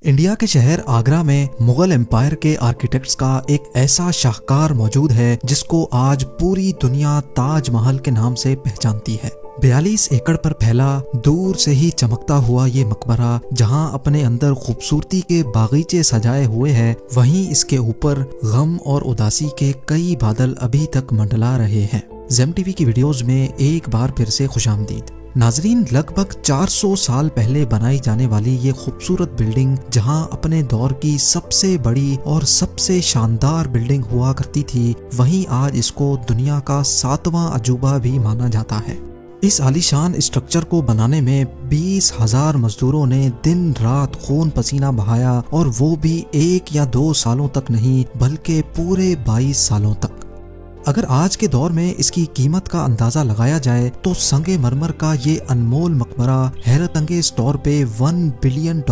India के शहर आगरा में मुगल एम्पायर के आर्किटेक्ट्स का एक ऐसा शाहकार मौजूद है जिसको आज पूरी दुनिया ताजमहल के नाम से पहचानती है। 42 एकड़ पर फैला दूर से ही चमकता हुआ ये मकबरा जहां अपने अंदर खूबसूरती के बागीचे सजाए हुए हैं, वहीं इसके ऊपर गम और उदासी के कई बादल अभी तक मंडला रहे हैं। ज़ेम टीवी की वीडियोस में एक बार फिर से खुशामदीद। नाजरीन, लगभग 400 साल पहले बनाई जाने वाली ये खूबसूरत बिल्डिंग जहां अपने दौर की सबसे बड़ी और सबसे शानदार बिल्डिंग हुआ करती थी, वहीं आज इसको दुनिया का 7वां अजूबा भी माना जाता है। इस आलीशान स्ट्रक्चर को बनाने में 20,000 मजदूरों ने दिन रात खून पसीना बहाया, और वो भी 1 या 2 सालों तक नहीं बल्कि पूरे 22 सालों तक। अगर आज के दौर में इसकी कीमत का अंदाजा लगाया जाए तो संगे मरमर का ये अनमोल मकबरा हैरत अंगेज तौर पे $1 बिलियन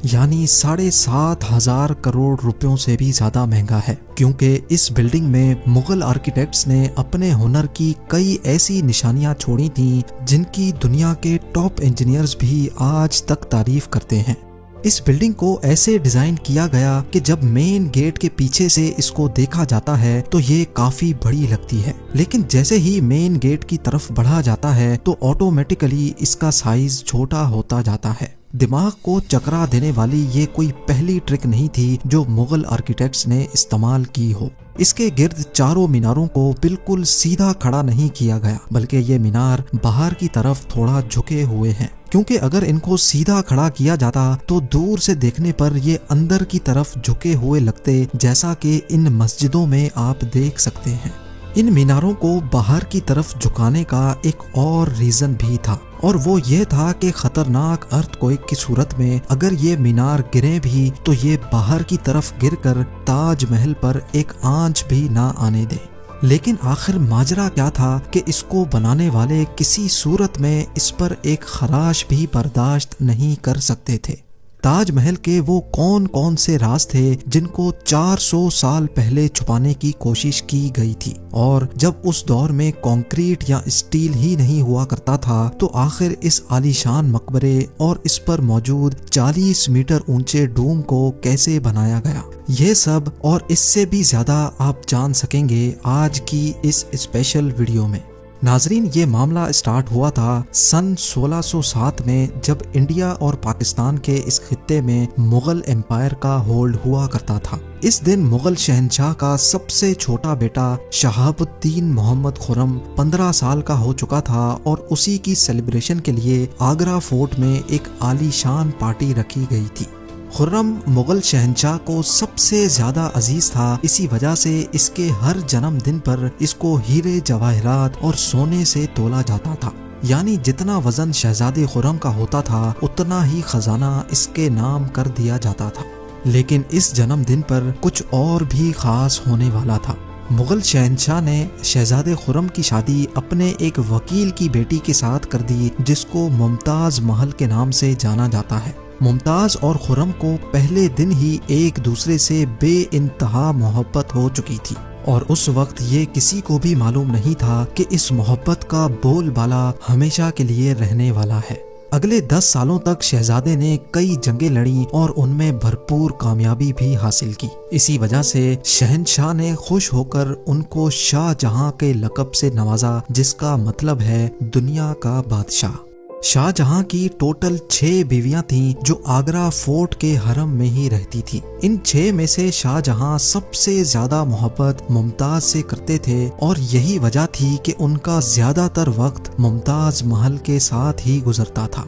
यानी 7,500 करोड़ रुपयों से भी ज्यादा महंगा है, क्योंकि इस बिल्डिंग में मुगल आर्किटेक्ट्स ने अपने हुनर की कई ऐसी निशानियां छोड़ी थीं जिनकी दुनिया के टॉप इंजीनियर्स भी आज तक तारीफ करते हैं। इस बिल्डिंग को ऐसे डिजाइन किया गया कि जब मेन गेट के पीछे से इसको देखा जाता है तो ये काफी बड़ी लगती है, लेकिन जैसे ही मेन गेट की तरफ बढ़ा जाता है तो ऑटोमेटिकली इसका साइज छोटा होता जाता है। दिमाग को चकरा देने वाली ये कोई पहली ट्रिक नहीं थी जो मुगल आर्किटेक्ट्स ने इस्तेमाल की हो। इसके गिर्द चारों मीनारों को बिल्कुल सीधा खड़ा नहीं किया गया, बल्कि ये मीनार बाहर की तरफ थोड़ा झुके हुए हैं, क्योंकि अगर इनको सीधा खड़ा किया जाता तो दूर से देखने पर ये अंदर की तरफ झुके हुए लगते, जैसा कि इन मस्जिदों में आप देख सकते हैं। इन मीनारों को बाहर की तरफ झुकाने का एक और रीजन भी था, और वो ये था कि खतरनाक अर्थक्वेक की सूरत में अगर ये मीनार गिरे भी तो ये बाहर की तरफ गिरकर ताजमहल पर एक आंच भी ना आने दे। लेकिन आखिर माजरा क्या था कि इसको बनाने वाले किसी सूरत में इस पर एक खराश भी बर्दाश्त नहीं कर सकते थे। ताजमहल के वो कौन कौन से राज थे जिनको 400 साल पहले छुपाने की कोशिश की गई थी, और जब उस दौर में कंक्रीट या स्टील ही नहीं हुआ करता था तो आखिर इस आलीशान मकबरे और इस पर मौजूद 40 मीटर ऊंचे डूम को कैसे बनाया गया, ये सब और इससे भी ज्यादा आप जान सकेंगे आज की इस स्पेशल वीडियो में। नाजरीन, ये मामला स्टार्ट हुआ था सन 1607 में, जब इंडिया और पाकिस्तान के इस खित्ते में मुगल एम्पायर का होल्ड हुआ करता था। इस दिन मुगल शहंशाह का सबसे छोटा बेटा शहाबुद्दीन मोहम्मद खुर्रम 15 साल का हो चुका था, और उसी की सेलिब्रेशन के लिए आगरा फोर्ट में एक आलीशान पार्टी रखी गई थी। खुर्रम मुगल शहंशाह को सबसे ज्यादा अजीज था, इसी वजह से इसके हर जन्मदिन पर इसको हीरे जवाहरात और सोने से तोला जाता था, यानी जितना वजन शहजादे खुर्रम का होता था उतना ही खजाना इसके नाम कर दिया जाता था। लेकिन इस जन्मदिन पर कुछ और भी खास होने वाला था। मुगल शहंशाह ने शहजादे खुर्रम की शादी अपने एक वकील की बेटी के साथ कर दी, जिसको मुमताज महल के नाम से जाना जाता है। मुमताज और खुर्रम को पहले दिन ही एक दूसरे से बेइंतहा मोहब्बत हो चुकी थी, और उस वक्त ये किसी को भी मालूम नहीं था कि इस मोहब्बत का बोलबाला हमेशा के लिए रहने वाला है। अगले 10 सालों तक शहजादे ने कई जंगें लड़ी और उनमें भरपूर कामयाबी भी हासिल की। इसी वजह से शहंशाह ने खुश होकर उनको शाहजहां के लक़ब से नवाजा, जिसका मतलब है दुनिया का बादशाह। शाहजहां की टोटल 6 बीवियां थीं जो आगरा फोर्ट के हरम में ही रहती थीं। इन 6 में से शाहजहां सबसे ज्यादा मोहब्बत मुमताज से करते थे, और यही वजह थी कि उनका ज्यादातर वक्त मुमताज महल के साथ ही गुजरता था।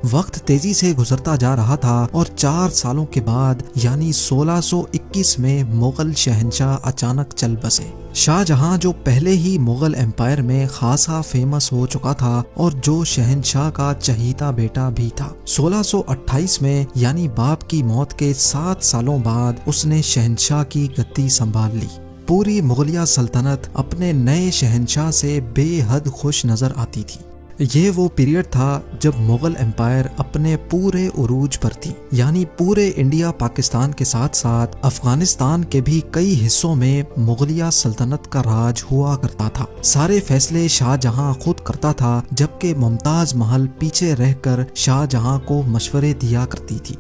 वक्त तेजी से गुजरता जा रहा था, और 4 सालों के बाद यानी 1621 में मुगल शहंशाह अचानक चल बसे। शाहजहां जो पहले ही मुगल एम्पायर में खासा फेमस हो चुका था और जो शहंशाह का चहीता बेटा भी था, 1628 में यानी बाप की मौत के 7 सालों बाद उसने शहंशाह की गद्दी संभाल ली। पूरी मुगलिया सल्तनत अपने नए शहंशाह से बेहद खुश नजर आती थी। ये वो पीरियड था जब मुगल एम्पायर अपने पूरे उरूज पर थी, यानी पूरे इंडिया पाकिस्तान के साथ साथ अफगानिस्तान के भी कई हिस्सों में मुगलिया सल्तनत का राज हुआ करता था। सारे फैसले शाहजहां खुद करता था, जबकि मुमताज महल पीछे रहकर शाहजहां को मशवरे दिया करती थी।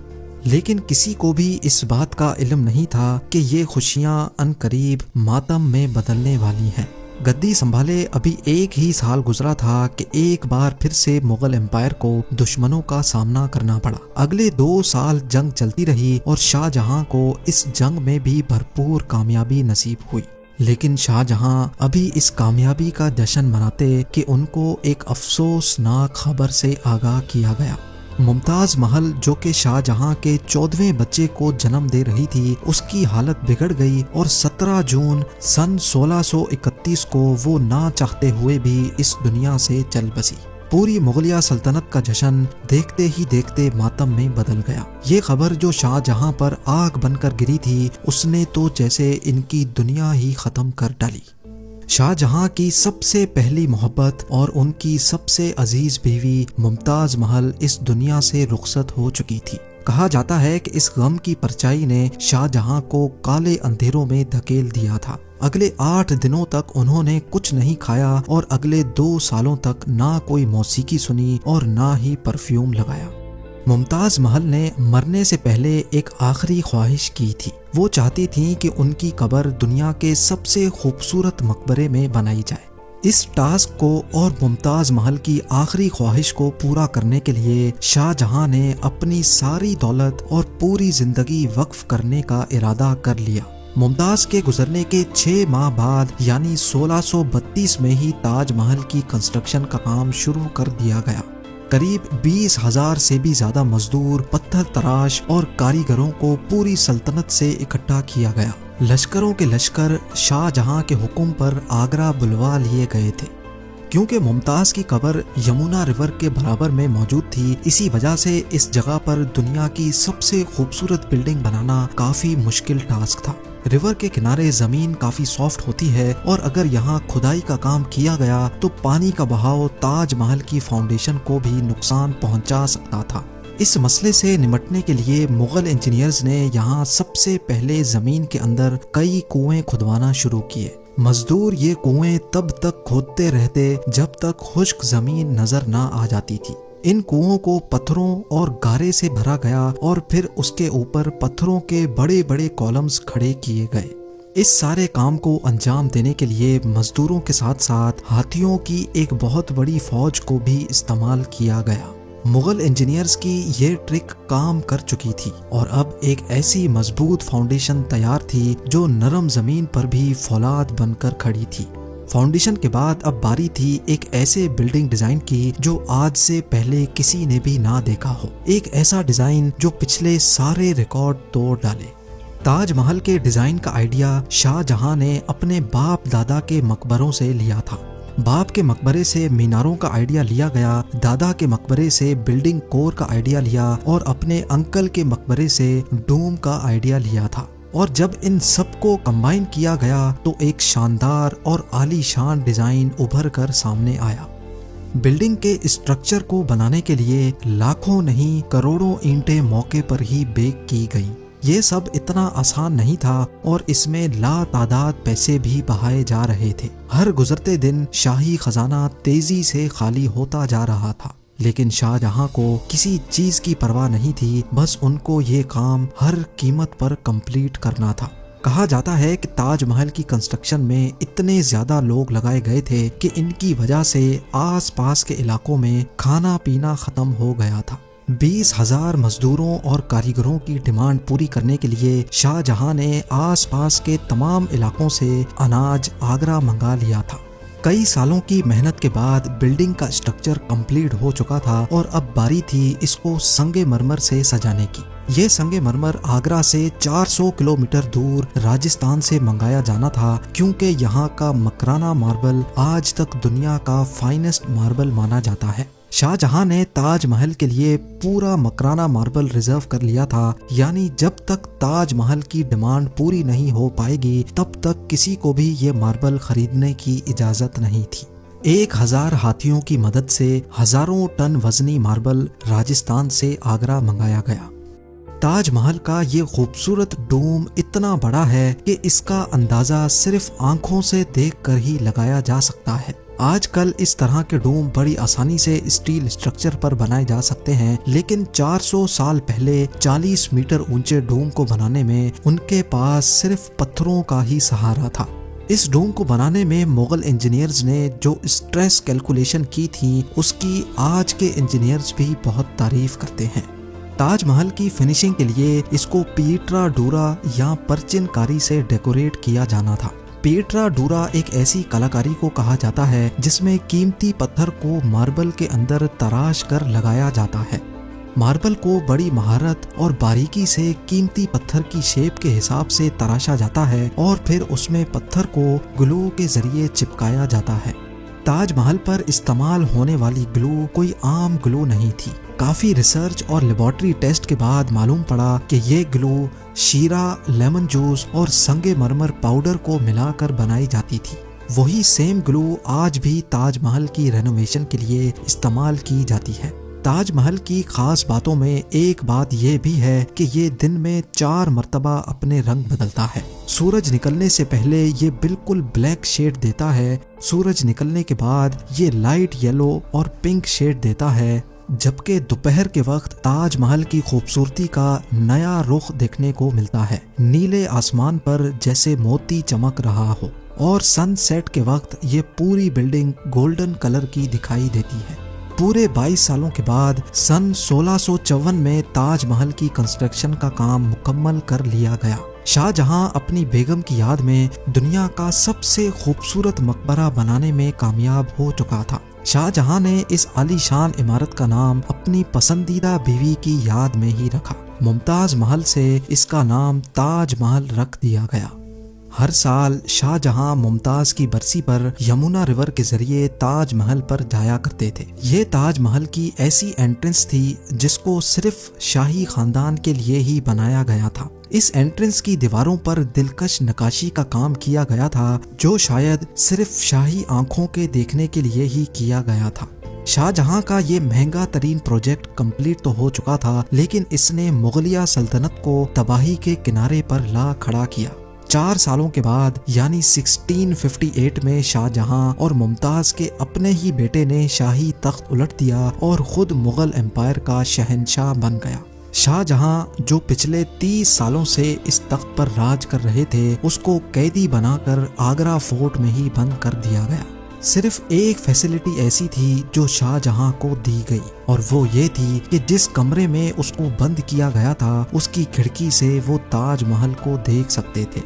लेकिन किसी को भी इस बात का इल्म नहीं था कि ये खुशियां अनकरीब मातम में बदलने वाली हैं। गद्दी संभाले अभी 1 ही साल गुजरा था कि एक बार फिर से मुगल एम्पायर को दुश्मनों का सामना करना पड़ा। अगले 2 साल जंग चलती रही और शाहजहां को इस जंग में भी भरपूर कामयाबी नसीब हुई। लेकिन शाहजहां अभी इस कामयाबी का जश्न मनाते कि उनको एक अफसोसनाक खबर से आगाह किया गया। मुमताज महल, जो कि शाहजहां के 14वें बच्चे को जन्म दे रही थी, उसकी हालत बिगड़ गई और 17 जून सन 1631 को वो ना चाहते हुए भी इस दुनिया से चल बसी। पूरी मुगलिया सल्तनत का जश्न देखते ही देखते मातम में बदल गया। ये खबर जो शाहजहां पर आग बनकर गिरी थी, उसने तो जैसे इनकी दुनिया ही खत्म कर डाली। शाहजहां की सबसे पहली मोहब्बत और उनकी सबसे अजीज बीवी मुमताज महल इस दुनिया से रुखसत हो चुकी थी। कहा जाता है कि इस गम की परछाई ने शाहजहां को काले अंधेरों में धकेल दिया था। अगले 8 दिनों तक उन्होंने कुछ नहीं खाया और अगले 2 सालों तक ना कोई मौसीकी सुनी और ना ही परफ्यूम लगाया। मुमताज महल ने मरने से पहले एक आखिरी ख्वाहिश की थी। वो चाहती थी कि उनकी कब्र दुनिया के सबसे खूबसूरत मकबरे में बनाई जाए। इस टास्क को और मुमताज महल की आखिरी ख्वाहिश को पूरा करने के लिए शाहजहां ने अपनी सारी दौलत और पूरी जिंदगी वक्फ करने का इरादा कर लिया। मुमताज के गुजरने के 6 माह बाद यानी 1632 में ही ताजमहल की कंस्ट्रक्शन का काम शुरू कर दिया गया। करीब 20,000 से भी ज्यादा मजदूर, पत्थर तराश और कारीगरों को पूरी सल्तनत से इकट्ठा किया गया। लश्करों के लश्कर शाहजहां के हुक्म पर आगरा बुलवा लिए गए थे। क्योंकि मुमताज की कब्र यमुना रिवर के बराबर में मौजूद थी, इसी वजह से इस जगह पर दुनिया की सबसे खूबसूरत बिल्डिंग बनाना काफी मुश्किल टास्क था। रिवर के किनारे जमीन काफी सॉफ्ट होती है और अगर यहाँ खुदाई का काम किया गया तो पानी का बहाव ताजमहल की फाउंडेशन को भी नुकसान पहुंचा सकता था। इस मसले से निपटने के लिए मुगल इंजीनियर्स ने यहाँ सबसे पहले जमीन के अंदर कई कुएं खुदवाना शुरू किए। मजदूर ये कुएं तब तक खोदते रहते जब तक खुश्क जमीन नजर ना आ जाती थी। इन कुओं को पत्थरों और गारे से भरा गया और फिर उसके ऊपर पत्थरों के बड़े बड़े कॉलम्स खड़े किए गए। इस सारे काम को अंजाम देने के लिए मजदूरों के साथ साथ हाथियों की एक बहुत बड़ी फौज को भी इस्तेमाल किया गया। मुगल इंजीनियर्स की ये ट्रिक काम कर चुकी थी और अब एक ऐसी मजबूत फाउंडेशन तैयार थी जो नरम जमीन पर भी फौलाद बनकर खड़ी थी। फाउंडेशन के बाद अब बारी थी एक ऐसे बिल्डिंग डिजाइन की जो आज से पहले किसी ने भी ना देखा हो। एक ऐसा डिजाइन जो पिछले सारे रिकॉर्ड तोड़ डाले। ताजमहल के डिजाइन का आइडिया शाहजहां ने अपने बाप दादा के मकबरों से लिया था। बाप के मकबरे से मीनारों का आइडिया लिया गया, दादा के मकबरे से बिल्डिंग कोर का आइडिया लिया और अपने अंकल के मकबरे से डोम का आइडिया लिया था। और जब इन सबको कंबाइन किया गया तो एक शानदार और आलीशान डिजाइन उभर कर सामने आया। बिल्डिंग के स्ट्रक्चर को बनाने के लिए लाखों नहीं करोड़ों ईंटें मौके पर ही बेक की गई। ये सब इतना आसान नहीं था और इसमें लातादाद पैसे भी बहाए जा रहे थे। हर गुजरते दिन शाही खजाना तेजी से खाली होता जा रहा था, लेकिन शाहजहां को किसी चीज की परवाह नहीं थी। बस उनको ये काम हर कीमत पर कंप्लीट करना था। कहा जाता है कि ताजमहल की कंस्ट्रक्शन में इतने ज्यादा लोग लगाए गए थे कि इनकी वजह से आसपास के इलाकों में खाना पीना खत्म हो गया था। 20,000 मजदूरों और कारीगरों की डिमांड पूरी करने के लिए शाहजहां ने आसपास के तमाम इलाकों से अनाज आगरा मंगा लिया था। कई सालों की मेहनत के बाद बिल्डिंग का स्ट्रक्चर कंप्लीट हो चुका था और अब बारी थी इसको संगे मरमर से सजाने की। ये संगे मरमर आगरा से 400 किलोमीटर दूर राजस्थान से मंगाया जाना था, क्योंकि यहाँ का मकराना मार्बल आज तक दुनिया का फाइनेस्ट मार्बल माना जाता है। शाहजहां ने ताजमहल के लिए पूरा मकराना मार्बल रिजर्व कर लिया था, यानी जब तक ताजमहल की डिमांड पूरी नहीं हो पाएगी तब तक किसी को भी ये मार्बल खरीदने की इजाजत नहीं थी। 1000 हाथियों की मदद से हजारों टन वजनी मार्बल राजस्थान से आगरा मंगाया गया। ताजमहल का ये खूबसूरत डोम इतना बड़ा है कि इसका अंदाजा सिर्फ आंखों से देखकर ही लगाया जा सकता है। आजकल इस तरह के डोम बड़ी आसानी से स्टील स्ट्रक्चर पर बनाए जा सकते हैं, लेकिन 400 साल पहले 40 मीटर ऊंचे डोम को बनाने में उनके पास सिर्फ पत्थरों का ही सहारा था। इस डोम को बनाने में मुगल इंजीनियर्स ने जो स्ट्रेस कैलकुलेशन की थी, उसकी आज के इंजीनियर्स भी बहुत तारीफ करते हैं। ताजमहल की फिनिशिंग के लिए इसको पीट्रा डूरा या परचिनकारी से डेकोरेट किया जाना था। पीट्रा डूरा एक ऐसी कलाकारी को कहा जाता है जिसमें कीमती पत्थर को मार्बल के अंदर तराश कर लगाया जाता है। मार्बल को बड़ी महारत और बारीकी से कीमती पत्थर की शेप के हिसाब से तराशा जाता है और फिर उसमें पत्थर को ग्लू के जरिए चिपकाया जाता है। ताजमहल पर इस्तेमाल होने वाली ग्लू कोई आम ग्लू नहीं थी। काफी रिसर्च और लेबोरेटरी टेस्ट के बाद मालूम पड़ा कि ये ग्लू शीरा, लेमन जूस और संगमरमर पाउडर को मिलाकर बनाई जाती थी। वही सेम ग्लू आज भी ताजमहल की रेनोवेशन के लिए इस्तेमाल की जाती है। ताजमहल की खास बातों में एक बात यह भी है कि ये दिन में 4 मर्तबा अपने रंग बदलता है। सूरज निकलने से पहले ये बिल्कुल ब्लैक शेड देता है, सूरज निकलने के बाद ये लाइट येलो और पिंक शेड देता है, जबकि दोपहर के वक्त ताजमहल की खूबसूरती का नया रुख देखने को मिलता है। नीले आसमान पर जैसे मोती चमक रहा हो और सनसेट के वक्त ये पूरी बिल्डिंग गोल्डन कलर की दिखाई देती है। पूरे 22 सालों के बाद सन 1654 में ताजमहल की कंस्ट्रक्शन का काम मुकम्मल कर लिया गया। शाहजहां अपनी बेगम की याद में दुनिया का सबसे खूबसूरत मकबरा बनाने में कामयाब हो चुका था। शाहजहां ने इस आलीशान इमारत का नाम अपनी पसंदीदा बीवी की याद में ही रखा। मुमताज महल से इसका नाम ताजमहल रख दिया गया। हर साल शाहजहां मुमताज की बरसी पर यमुना रिवर के जरिए ताजमहल पर जाया करते थे। ये ताजमहल की ऐसी एंट्रेंस थी जिसको सिर्फ शाही खानदान के लिए ही बनाया गया था। इस एंट्रेंस की दीवारों पर दिलकश नक्काशी का काम किया गया था, जो शायद सिर्फ शाही आंखों के देखने के लिए ही किया गया था। शाहजहां का ये महंगा तरीन प्रोजेक्ट कंप्लीट तो हो चुका था, लेकिन इसने मुगलिया सल्तनत को तबाही के किनारे पर ला खड़ा किया। 4 सालों के बाद यानी 1658 में शाहजहां और मुमताज के अपने ही बेटे ने शाही तख्त उलट दिया और खुद मुगल एम्पायर का शहंशाह बन गया। शाहजहां जो पिछले 30 सालों से इस तख्त पर राज कर रहे थे, उसको कैदी बनाकर आगरा फोर्ट में ही बंद कर दिया गया। सिर्फ एक फैसिलिटी ऐसी थी जो शाहजहां को दी गई, और वो ये थी कि जिस कमरे में उसको बंद किया गया था, उसकी खिड़की से वो ताजमहल को देख सकते थे।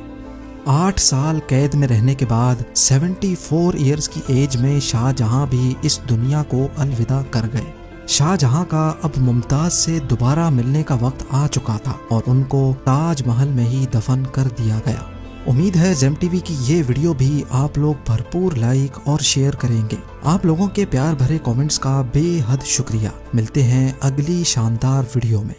8 साल कैद में रहने के बाद 74 ईयर्स की एज में शाहजहां भी इस दुनिया को अलविदा कर गए। शाहजहां का अब मुमताज से दोबारा मिलने का वक्त आ चुका था और उनको ताजमहल में ही दफन कर दिया गया। उम्मीद है ज़ेम टीवी की ये वीडियो भी आप लोग भरपूर लाइक और शेयर करेंगे। आप लोगों के प्यार भरे कमेंट्स का बेहद शुक्रिया। मिलते हैं अगली शानदार वीडियो में।